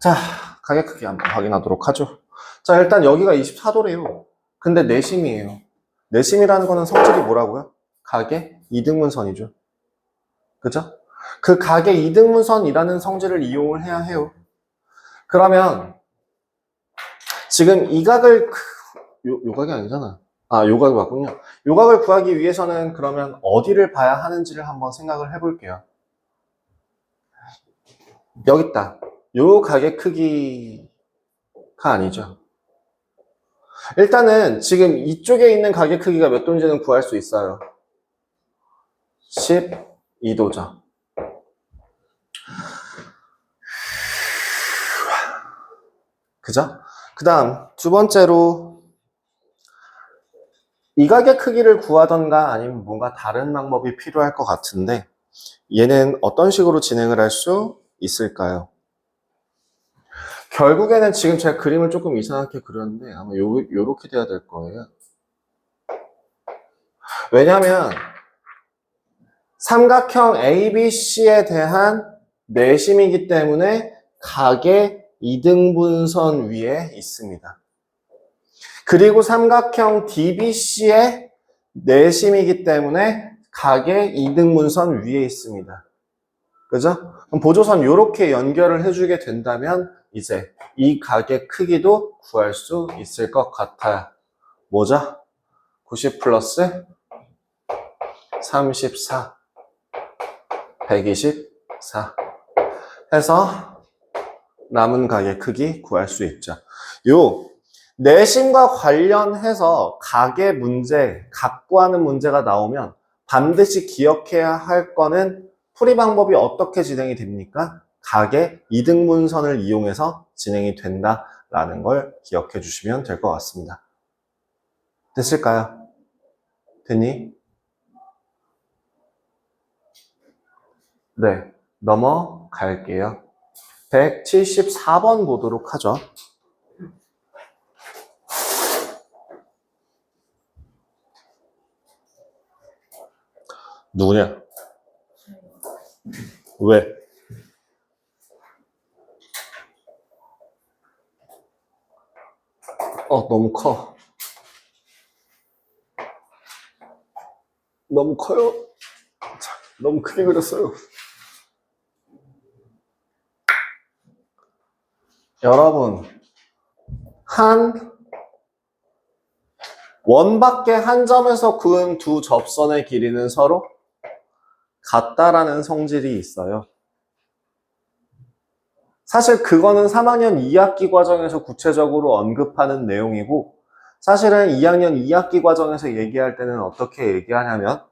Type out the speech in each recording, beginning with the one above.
자, 가게 크기 한번 확인하도록 하죠. 자, 일단 여기가 24도래요. 근데 내심이에요. 내심이라는 거는 성질이 뭐라고요? 가계 이등분선이죠. 그죠? 그 가계 이등분선이라는 성질을 이용을 해야 해요. 그러면 지금 이 각을 요 각이 아니잖아. 아, 요 각이 맞군요. 요 각을 구하기 위해서는 그러면 어디를 봐야 하는지를 한번 생각을 해볼게요. 여기 있다. 요 각의 크기가 아니죠. 일단은 지금 이쪽에 있는 각의 크기가 몇 도인지는 구할 수 있어요. 12도죠. 그죠? 그 다음 두 번째로 이 각의 크기를 구하던가 아니면 뭔가 다른 방법이 필요할 것 같은데 얘는 어떤 식으로 진행을 할 수 있을까요? 결국에는 지금 제가 그림을 조금 이상하게 그렸는데 아마 요렇게 돼야 될 거예요. 왜냐면 삼각형 ABC에 대한 내심이기 때문에 각의 이등분선 위에 있습니다. 그리고 삼각형 DBC의 내심이기 때문에 각의 이등분선 위에 있습니다. 그죠? 그럼 보조선 이렇게 연결을 해주게 된다면 이제 이 각의 크기도 구할 수 있을 것 같아요. 뭐죠? 90 플러스 34 124 해서 남은 각의 크기 구할 수 있죠. 요 내심과 관련해서 각의 문제, 각 구하는 문제가 나오면 반드시 기억해야 할 거는 풀이 방법이 어떻게 진행이 됩니까? 각의 이등분선을 이용해서 진행이 된다라는 걸 기억해 주시면 될 것 같습니다. 됐을까요? 됐니? 네, 넘어갈게요. 174번 보도록 하죠. 누구냐? 왜? 너무 커. 너무 커요. 너무 크게 그렸어요. 여러분, 원밖에 한 점에서 그은 두 접선의 길이는 서로 같다라는 성질이 있어요. 사실 그거는 3학년 2학기 과정에서 구체적으로 언급하는 내용이고 사실은 2학년 2학기 과정에서 얘기할 때는 어떻게 얘기하냐면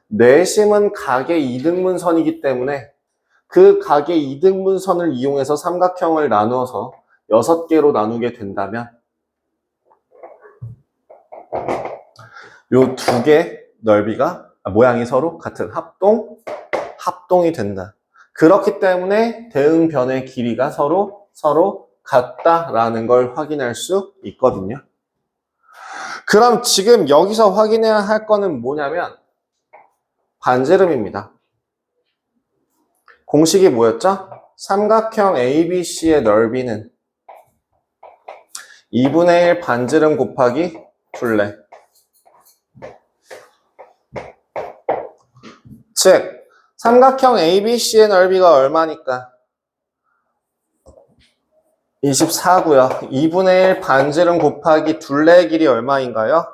내심은 각의 이등분선이기 때문에 그 각의 이등분선을 이용해서 삼각형을 나누어서 6개로 나누게 된다면 요 두 개 넓이가 모양이 서로 같은 합동이 된다. 그렇기 때문에 대응변의 길이가 서로 같다라는 걸 확인할 수 있거든요. 그럼 지금 여기서 확인해야 할 거는 뭐냐면 반지름입니다. 공식이 뭐였죠? 삼각형 ABC의 넓이는 2분의 1 반지름 곱하기 둘레. 즉 삼각형 ABC의 넓이가 얼마니까? 24고요. 2분의 1 반지름 곱하기 둘레의 길이 얼마인가요?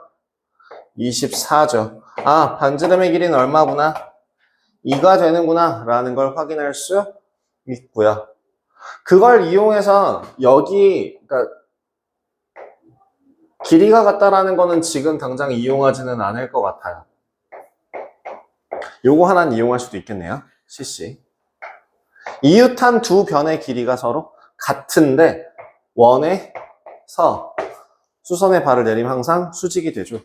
24죠. 아, 반지름의 길이는 얼마구나? 2가 되는구나 라는 걸 확인할 수 있고요. 그걸 이용해서 여기 그러니까 길이가 같다라는 거는 지금 당장 이용하지는 않을 것 같아요. 요거 하나는 이용할 수도 있겠네요. CC. 이웃한 두 변의 길이가 서로 같은데 원에서 수선의 발을 내리면 항상 수직이 되죠.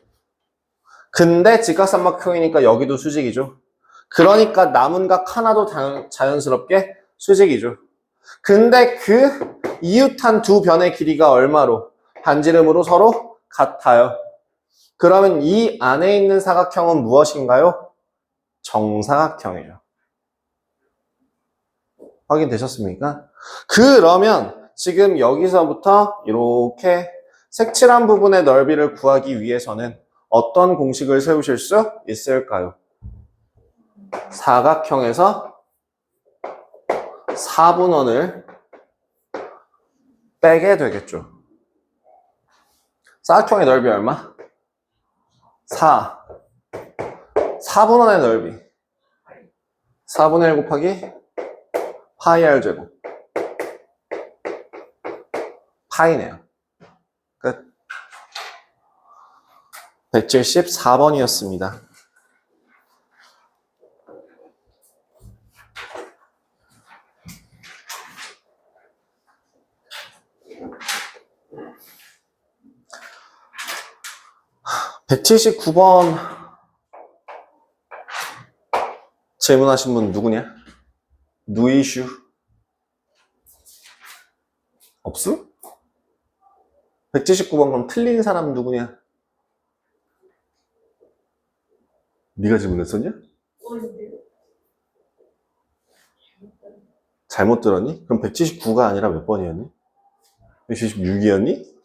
근데 직각삼각형이니까 여기도 수직이죠. 그러니까 남은 각 하나도 자연스럽게 수직이죠. 근데 그 이웃한 두 변의 길이가 얼마로? 반지름으로 서로 같아요. 그러면 이 안에 있는 사각형은 무엇인가요? 정사각형이에요. 확인되셨습니까? 그러면 지금 여기서부터 이렇게 색칠한 부분의 넓이를 구하기 위해서는 어떤 공식을 세우실 수 있을까요? 사각형에서 4분원을 빼게 되겠죠. 사각형의 넓이 얼마? 4. 4분원의 넓이 4분의 1 곱하기 파이 r 제곱 파이네요. 끝. 174번이었습니다. (179번) 질문하신 분 누구냐? 누이슈 없음? 179번 그럼 틀린 사람 누구냐? 네가 질문했었냐? 잘못 들었니? 그럼 179가 아니라 몇 번이었니? 176이었니?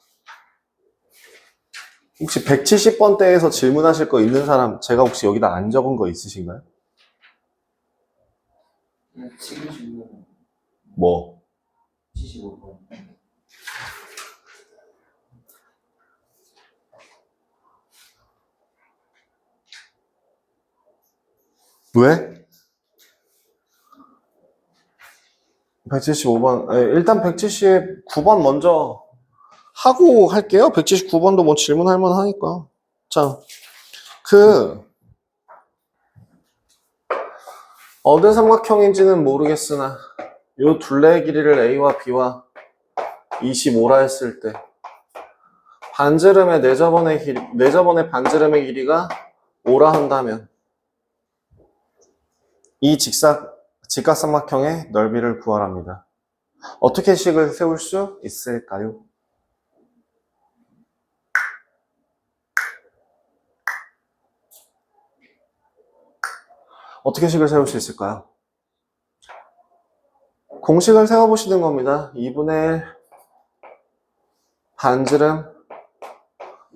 혹시 170번대에서 질문하실 거 있는 사람 제가 혹시 여기다 안 적은 거 있으신가요? 지금 질문 뭐? 75번. 왜? 175번 일단 179번 먼저 하고 할게요. 179번도 뭐 질문할 만하니까. 자, 어느 삼각형인지는 모르겠으나 요 둘레의 길이를 A와 B와 25라 했을 때 반지름의 내저번의 반지름의 길이가 5라 한다면 이 직각삼각형의 넓이를 구하랍니다. 어떻게 식을 세울 수 있을까요? 어떻게 식을 세울 수 있을까요? 공식을 세워보시는 겁니다. 2분의 1 반지름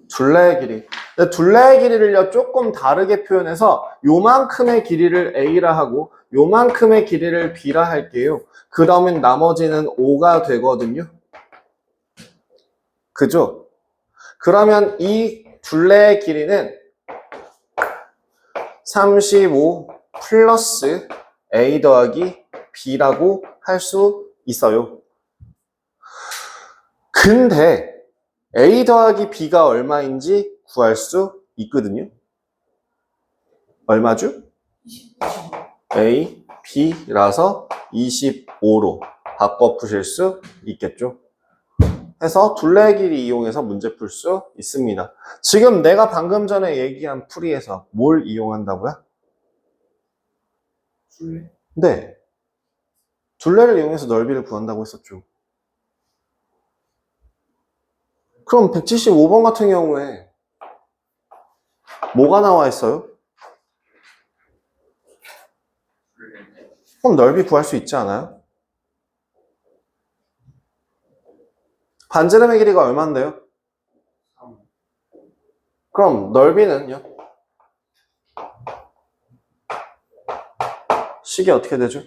둘레의 길이. 근데 둘레의 길이를요 조금 다르게 표현해서 요만큼의 길이를 A라 하고 요만큼의 길이를 B라 할게요. 그러면 나머지는 5가 되거든요. 그죠? 그러면 이 둘레의 길이는 35 플러스 A 더하기 B라고 할 수 있어요. 근데 A 더하기 B가 얼마인지 구할 수 있거든요. 얼마죠? A, B라서 25로 바꿔 푸실 수 있겠죠. 해서 둘레의 길이 이용해서 문제 풀 수 있습니다. 지금 내가 방금 전에 얘기한 풀이에서 뭘 이용한다고요? 둘레? 네. 둘레를 이용해서 넓이를 구한다고 했었죠. 그럼 175번 같은 경우에 뭐가 나와 있어요? 그럼 넓이 구할 수 있지 않아요? 반지름의 길이가 얼마인데요? 3. 그럼 넓이는요? 식이 어떻게 되죠?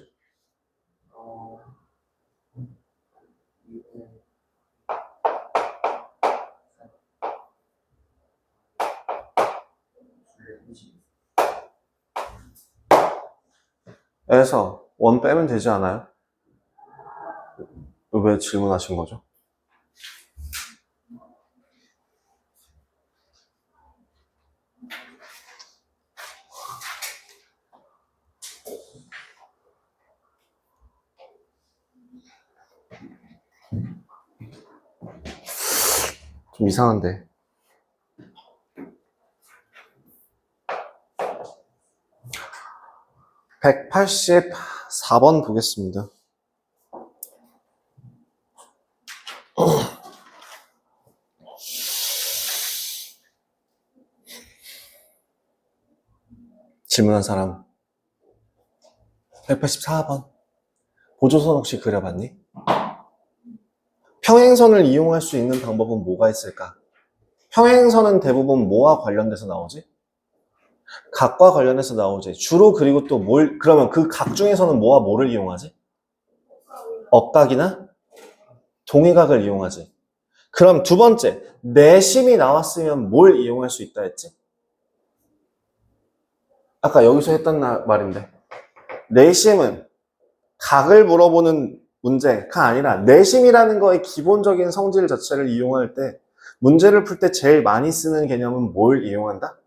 2에서 1 빼면 되지 않아요? 왜 질문하신 거죠? 좀 이상한데. 184번 보겠습니다. 질문한 사람. 184번. 보조선 혹시 그려봤니? 평행선을 이용할 수 있는 방법은 뭐가 있을까? 평행선은 대부분 뭐와 관련돼서 나오지? 각과 관련해서 나오지. 주로 그리고 또 그러면 그 각 중에서는 뭐와 뭐를 이용하지? 억각이나 동의각을 이용하지. 그럼 두 번째, 내심이 나왔으면 뭘 이용할 수 있다 했지? 아까 여기서 했던 말인데. 내심은 각을 물어보는 문제가 아니라 내심이라는 거의 기본적인 성질 자체를 이용할 때 문제를 풀 때 제일 많이 쓰는 개념은 뭘 이용한다?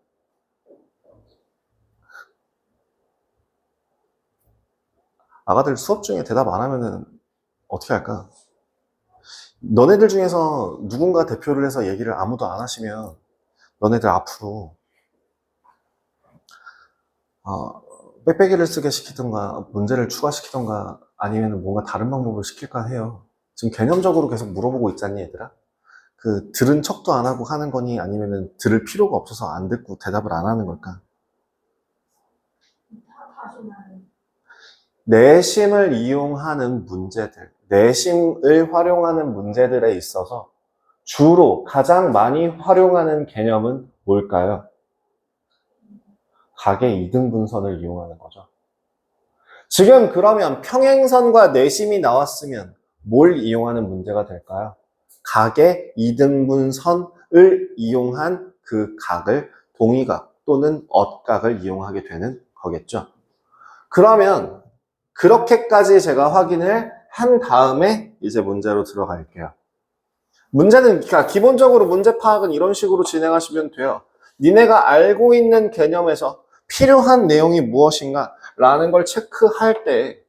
아가들 수업 중에 대답 안 하면은 어떻게 할까? 너네들 중에서 누군가 대표를 해서 얘기를 아무도 안 하시면 너네들 앞으로 빽빽이를 쓰게 시키던가 문제를 추가시키던가 아니면 뭔가 다른 방법을 시킬까 해요. 지금 개념적으로 계속 물어보고 있잖니 얘들아. 그 들은 척도 안 하고 하는 거니 아니면은 들을 필요가 없어서 안 듣고 대답을 안 하는 걸까? 내심을 이용하는 문제들, 내심을 활용하는 문제들에 있어서 주로 가장 많이 활용하는 개념은 뭘까요? 각의 이등분선을 이용하는 거죠. 지금 그러면 평행선과 내심이 나왔으면 뭘 이용하는 문제가 될까요? 각의 이등분선을 이용한 그 각을 동의각 또는 엇각을 이용하게 되는 거겠죠. 그러면 그렇게까지 제가 확인을 한 다음에 이제 문제로 들어갈게요. 문제는 그러니까 기본적으로 문제 파악은 이런 식으로 진행하시면 돼요. 니네가 알고 있는 개념에서 필요한 내용이 무엇인가 라는 걸 체크할 때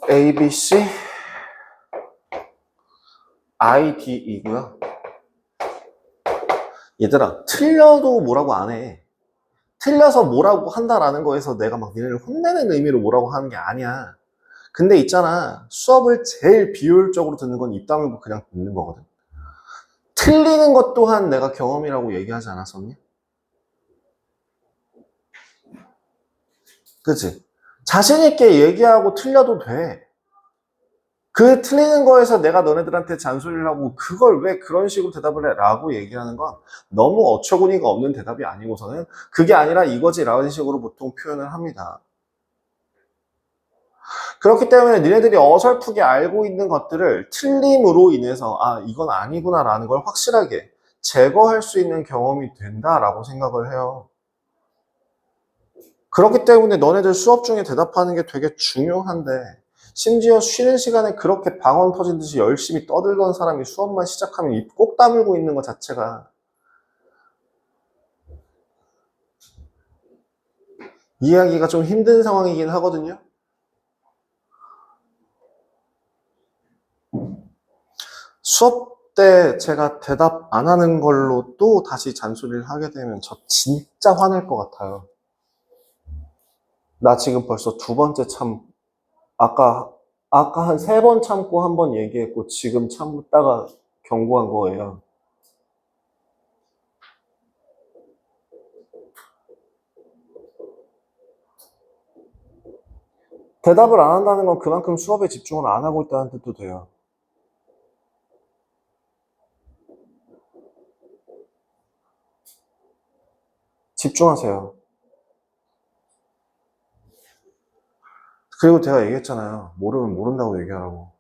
A, B, C, I, D, E고요. 얘들아, 틀려도 뭐라고 안 해. 틀려서 뭐라고 한다라는 거에서 내가 막 니네를 혼내는 의미로 뭐라고 하는 게 아니야. 근데 있잖아, 수업을 제일 비효율적으로 듣는 건 입 다물고 그냥 듣는 거거든. 틀리는 것 또한 내가 경험이라고 얘기하지 않았었니? 그치? 자신있게 얘기하고 틀려도 돼. 그 틀리는 거에서 내가 너네들한테 잔소리를 하고 그걸 왜 그런 식으로 대답을 해? 라고 얘기하는 건 너무 어처구니가 없는 대답이 아니고서는 그게 아니라 이거지 라는 식으로 보통 표현을 합니다. 그렇기 때문에 니네들이 어설프게 알고 있는 것들을 틀림으로 인해서 이건 아니구나 라는 걸 확실하게 제거할 수 있는 경험이 된다라고 생각을 해요. 그렇기 때문에 너네들 수업 중에 대답하는 게 되게 중요한데 심지어 쉬는 시간에 그렇게 방언 터진 듯이 열심히 떠들던 사람이 수업만 시작하면 입 꼭 다물고 있는 것 자체가 이해하기가 좀 힘든 상황이긴 하거든요. 수업 때 제가 대답 안 하는 걸로 또 다시 잔소리를 하게 되면 저 진짜 화낼 것 같아요. 나 지금 벌써 두 번째 아까 한 세 번 참고 한 번 얘기했고 지금 참다가 경고한 거예요. 대답을 안 한다는 건 그만큼 수업에 집중을 안 하고 있다는 뜻도 돼요. 집중하세요. 그리고 제가 얘기했잖아요. 모르면 모른다고 얘기하라고.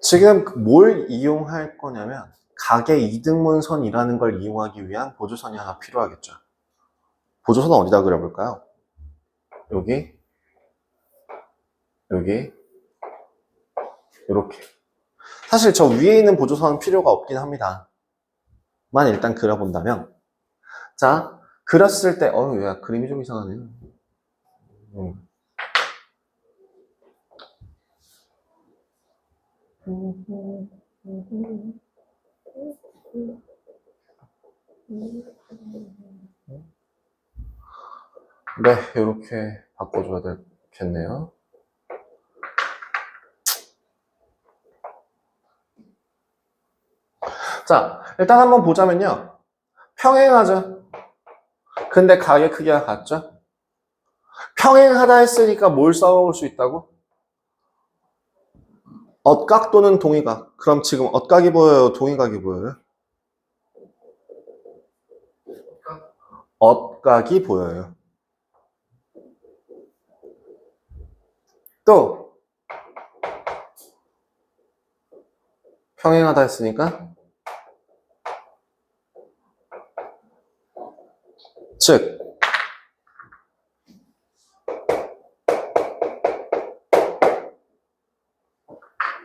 지금 뭘 이용할 거냐면 각의 이등분선이라는 걸 이용하기 위한 보조선이 하나 필요하겠죠. 보조선은 어디다 그려볼까요? 여기, 여기, 이렇게. 사실 저 위에 있는 보조선은 필요가 없긴 합니다. 만 일단 그려본다면 자, 그렸을 때 야, 그림이 좀 이상하네요. 네, 이렇게 바꿔줘야 되겠네요. 자, 일단 한번 보자면요. 평행하죠. 근데 가게 크기가 같죠? 평행하다 했으니까 뭘 써먹을 수 있다고? 엇각 또는 동의각. 그럼 지금 엇각이 보여요? 동의각이 보여요? 엇각이 보여요. 또 평행하다 했으니까 즉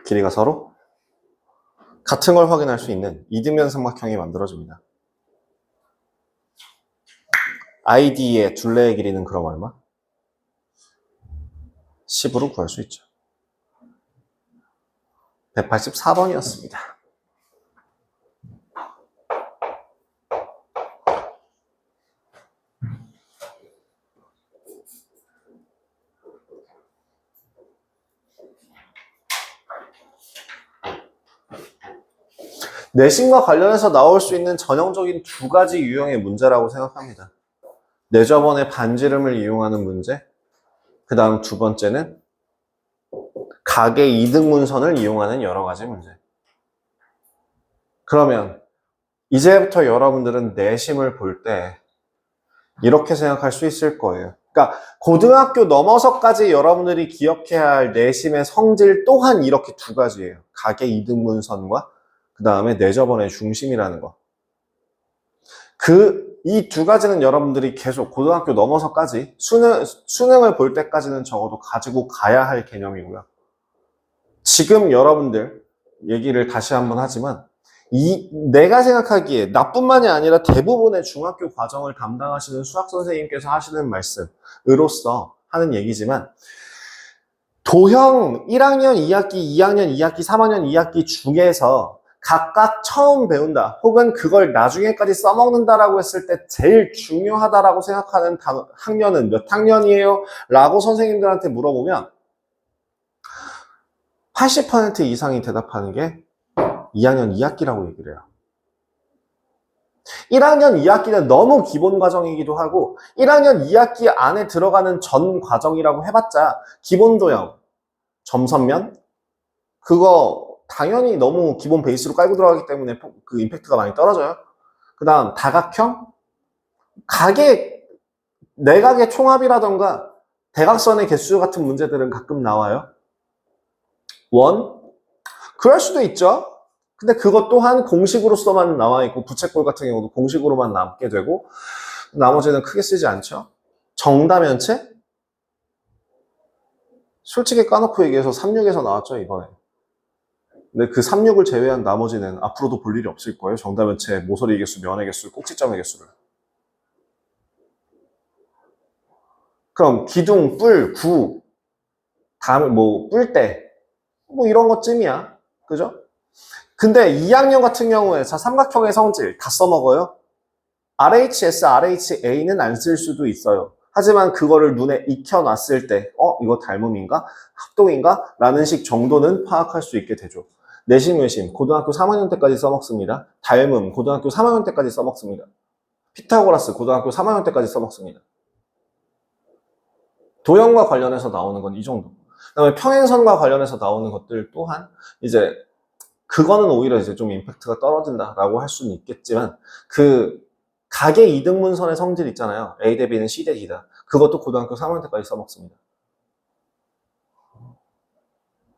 길이가 서로 같은 걸 확인할 수 있는 이등변 삼각형이 만들어집니다. ID의 둘레의 길이는 그럼 얼마? 10으로 구할 수 있죠. 184번이었습니다. 내신과 관련해서 나올 수 있는 전형적인 두 가지 유형의 문제라고 생각합니다. 내저번의 반지름을 이용하는 문제, 그 다음 두 번째는 각의 이등분선을 이용하는 여러 가지 문제. 그러면 이제부터 여러분들은 내심을 볼 때 이렇게 생각할 수 있을 거예요. 그러니까 고등학교 넘어서까지 여러분들이 기억해야 할 내심의 성질 또한 이렇게 두 가지예요. 각의 이등분선과 그 다음에 내저번의 중심이라는 거. 이 두 가지는 여러분들이 계속 고등학교 넘어서까지 수능을 볼 때까지는 적어도 가지고 가야 할 개념이고요. 지금 여러분들 얘기를 다시 한번 하지만 내가 생각하기에 나뿐만이 아니라 대부분의 중학교 과정을 담당하시는 수학 선생님께서 하시는 말씀으로서 하는 얘기지만 도형 1학년 2학기, 2학년 2학기, 3학년 2학기 중에서 각각 처음 배운다 혹은 그걸 나중에까지 써먹는다라고 했을 때 제일 중요하다라고 생각하는 학년은 몇 학년이에요? 라고 선생님들한테 물어보면 80% 이상이 대답하는 게 2학년 2학기라고 얘기를 해요. 1학년 2학기는 너무 기본 과정이기도 하고 1학년 2학기 안에 들어가는 전 과정이라고 해봤자 기본 도형, 점선면 그거 당연히 너무 기본 베이스로 깔고 들어가기 때문에 그 임팩트가 많이 떨어져요. 그 다음 다각형, 내각의 총합이라던가 대각선의 개수 같은 문제들은 가끔 나와요. 원? 그럴 수도 있죠. 근데 그것 또한 공식으로서만 나와 있고 부채꼴 같은 경우도 공식으로만 남게 되고 나머지는 크게 쓰지 않죠. 정다면체? 솔직히 까놓고 얘기해서 36에서 나왔죠 이번에. 근데 그 36을 제외한 나머지는 앞으로도 볼 일이 없을 거예요. 정다면체, 모서리 개수, 면의 개수, 꼭지점의 개수를. 그럼 기둥, 뿔, 구, 다음에 뿔대 이런 것쯤이야. 그죠? 근데 2학년 같은 경우에 삼각형의 성질 다 써먹어요. RHS, RHA는 안 쓸 수도 있어요. 하지만 그거를 눈에 익혀놨을 때 이거 닮음인가? 합동인가? 라는 식 정도는 파악할 수 있게 되죠. 내심, 외심, 고등학교 3학년 때까지 써먹습니다. 닮음, 고등학교 3학년 때까지 써먹습니다. 피타고라스, 고등학교 3학년 때까지 써먹습니다. 도형과 관련해서 나오는 건 이 정도. 그 다음에 평행선과 관련해서 나오는 것들 또한 이제 그거는 오히려 이제 좀 임팩트가 떨어진다라고 할 수는 있겠지만 그 각의 이등분선의 성질 있잖아요. A 대 B는 C 대 D다. 그것도 고등학교 3학년 때까지 써먹습니다.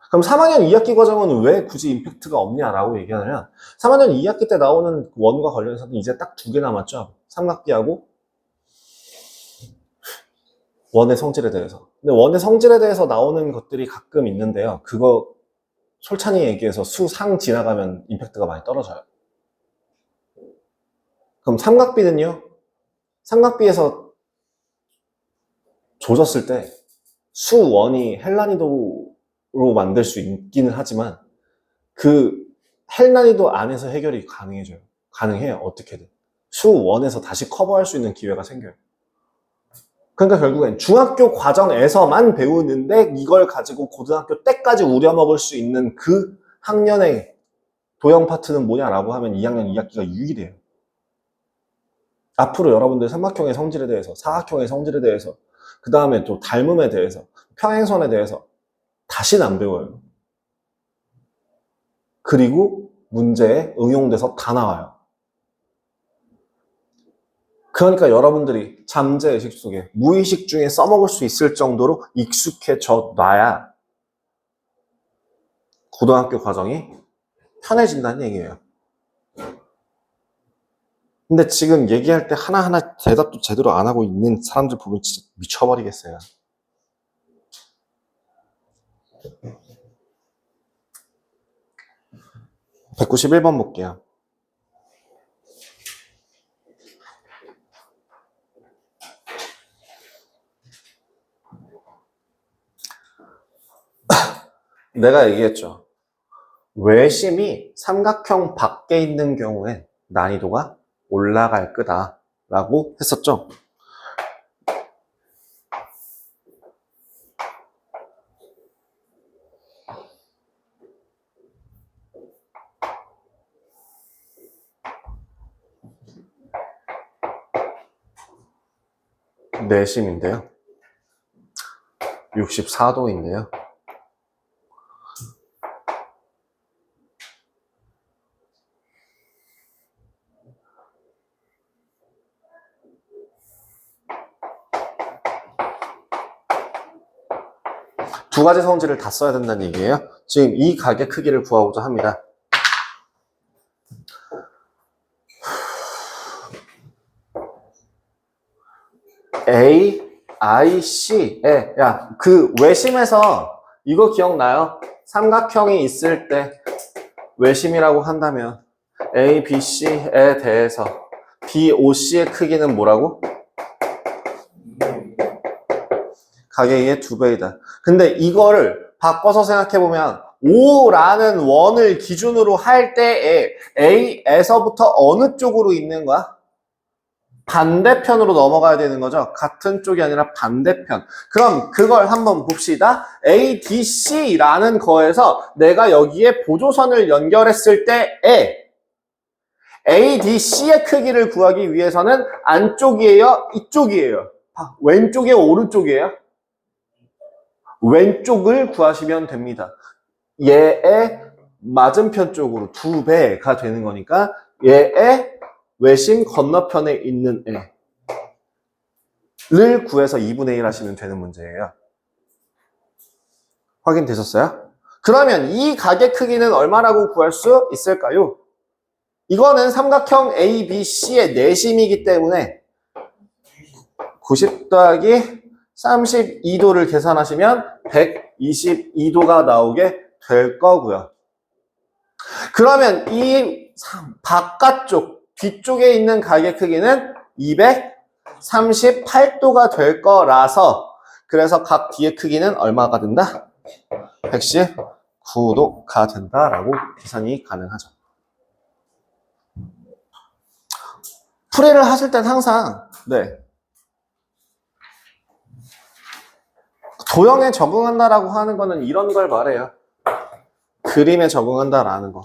그럼 3학년 2학기 과정은 왜 굳이 임팩트가 없냐라고 얘기하면 3학년 2학기 때 나오는 원과 관련해서는 이제 딱 두 개 남았죠. 삼각비하고 원의 성질에 대해서. 근데 원의 성질에 대해서 나오는 것들이 가끔 있는데요. 그거 솔찬히 얘기해서 수상 지나가면 임팩트가 많이 떨어져요. 그럼 삼각비는요? 삼각비에서 조졌을 때 수원이 헬라니도로 만들 수 있기는 하지만 그 헬라니도 안에서 해결이 가능해요. 어떻게든. 수1에서 다시 커버할 수 있는 기회가 생겨요. 그러니까 결국엔 중학교 과정에서만 배우는데 이걸 가지고 고등학교 때까지 우려먹을 수 있는 그 학년의 도형 파트는 뭐냐라고 하면 2학년 2학기가 유일해요. 앞으로 여러분들 삼각형의 성질에 대해서, 사각형의 성질에 대해서, 그 다음에 또 닮음에 대해서, 평행선에 대해서 다시는 안 배워요. 그리고 문제에 응용돼서 다 나와요. 그러니까 여러분들이 잠재의식 속에 무의식 중에 써먹을 수 있을 정도로 익숙해져 놔야 고등학교 과정이 편해진다는 얘기예요. 근데 지금 얘기할 때 하나하나 대답도 제대로 안 하고 있는 사람들 보면 진짜 미쳐버리겠어요. (191번) 볼게요. 내가 얘기했죠. 외심이 삼각형 밖에 있는 경우엔 난이도가 올라갈 거다라고 했었죠. 내심인데요. 64도인데요. 두 가지 성질을 다 써야 된다는 얘기예요. 지금 이 각의 크기를 구하고자 합니다. A, I, C에, 야, 그 외심에서 이거 기억나요? 삼각형이 있을 때 외심이라고 한다면 A, B, C에 대해서 B, O, C의 크기는 뭐라고? 각의 2의 2배이다. 근데 이거를 바꿔서 생각해보면 5라는 원을 기준으로 할 때에 A에서부터 어느 쪽으로 있는 거야? 반대편으로 넘어가야 되는 거죠. 같은 쪽이 아니라 반대편. 그럼 그걸 한번 봅시다. ADC라는 거에서 내가 여기에 보조선을 연결했을 때에 ADC의 크기를 구하기 위해서는 안쪽이에요? 이쪽이에요? 왼쪽이에요? 오른쪽이에요? 왼쪽을 구하시면 됩니다. 얘의 맞은편 쪽으로 2배가 되는 거니까 얘의 외심 건너편에 있는 애를 구해서 2분의 1 하시면 되는 문제예요. 확인되셨어요? 그러면 이 각의 크기는 얼마라고 구할 수 있을까요? 이거는 삼각형 ABC의 내심이기 때문에 90 더하기 32도를 계산하시면 122도가 나오게 될 거고요. 그러면 이 바깥쪽, 뒤쪽에 있는 각의 크기는 238도가 될 거라서 그래서 각 D의 크기는 얼마가 된다? 119도가 된다라고 계산이 가능하죠. 풀이를 하실 땐 항상 도형에 적응한다라고 하는 거는 이런 걸 말해요. 그림에 적응한다라는 거.